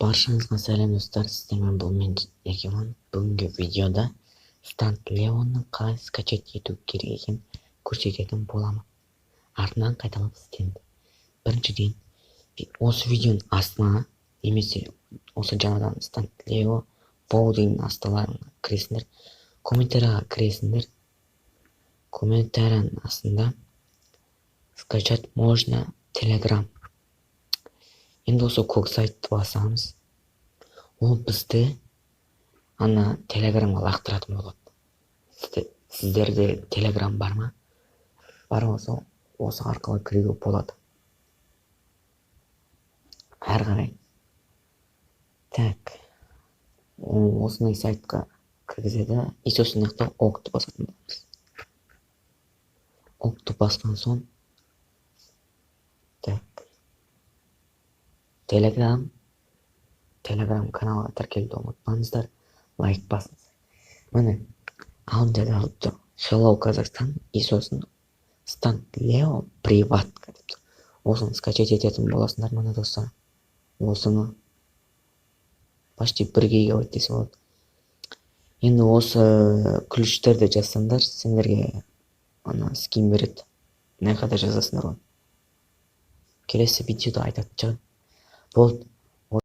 Баршаңызға сәлем достар, сіздермен бұл мен Егеман. Бүгінгі видеода Stand Leo'ны қалай скачать ету керек екенін көрсететін боламын. Артынан қайталап істеңді. Біріншіден, осы видеоның астына немесе осы жаңадан Stand Leo Bow деген астыларына кіресіңдер, комментарияға кіресіңдер. Комментарияның астында скачать можно Telegram. Енді осы көк сайтты басамыз. Ол бізді Телеграмға лақтыратын болады. Сіздерде Телеграм бар ма? Бар болса, осы арқылы кіруге болады. Әрі қарай. Так. Осындай сайтқа кіргізеді. И сосын жақта окты басатын боламыз. Окты басқан соң. Так. Telegram каналға тіркелуді ұмытпаңыздар, лайк басыңыздар. Міне, алдыда алып тұр. Hello Kazakhstan, и сосын Stand Leo приватка деп тұр. Осыны скачать ететін боласыңдар, міне достар. Осыны почти 1 гигабайт десе болады. Енді осы ключтерді жазсаңдар, сендерге скин береді. Мына жақта жазасыңдар ғой. Келесі видеода айтатын шығармын. Болды.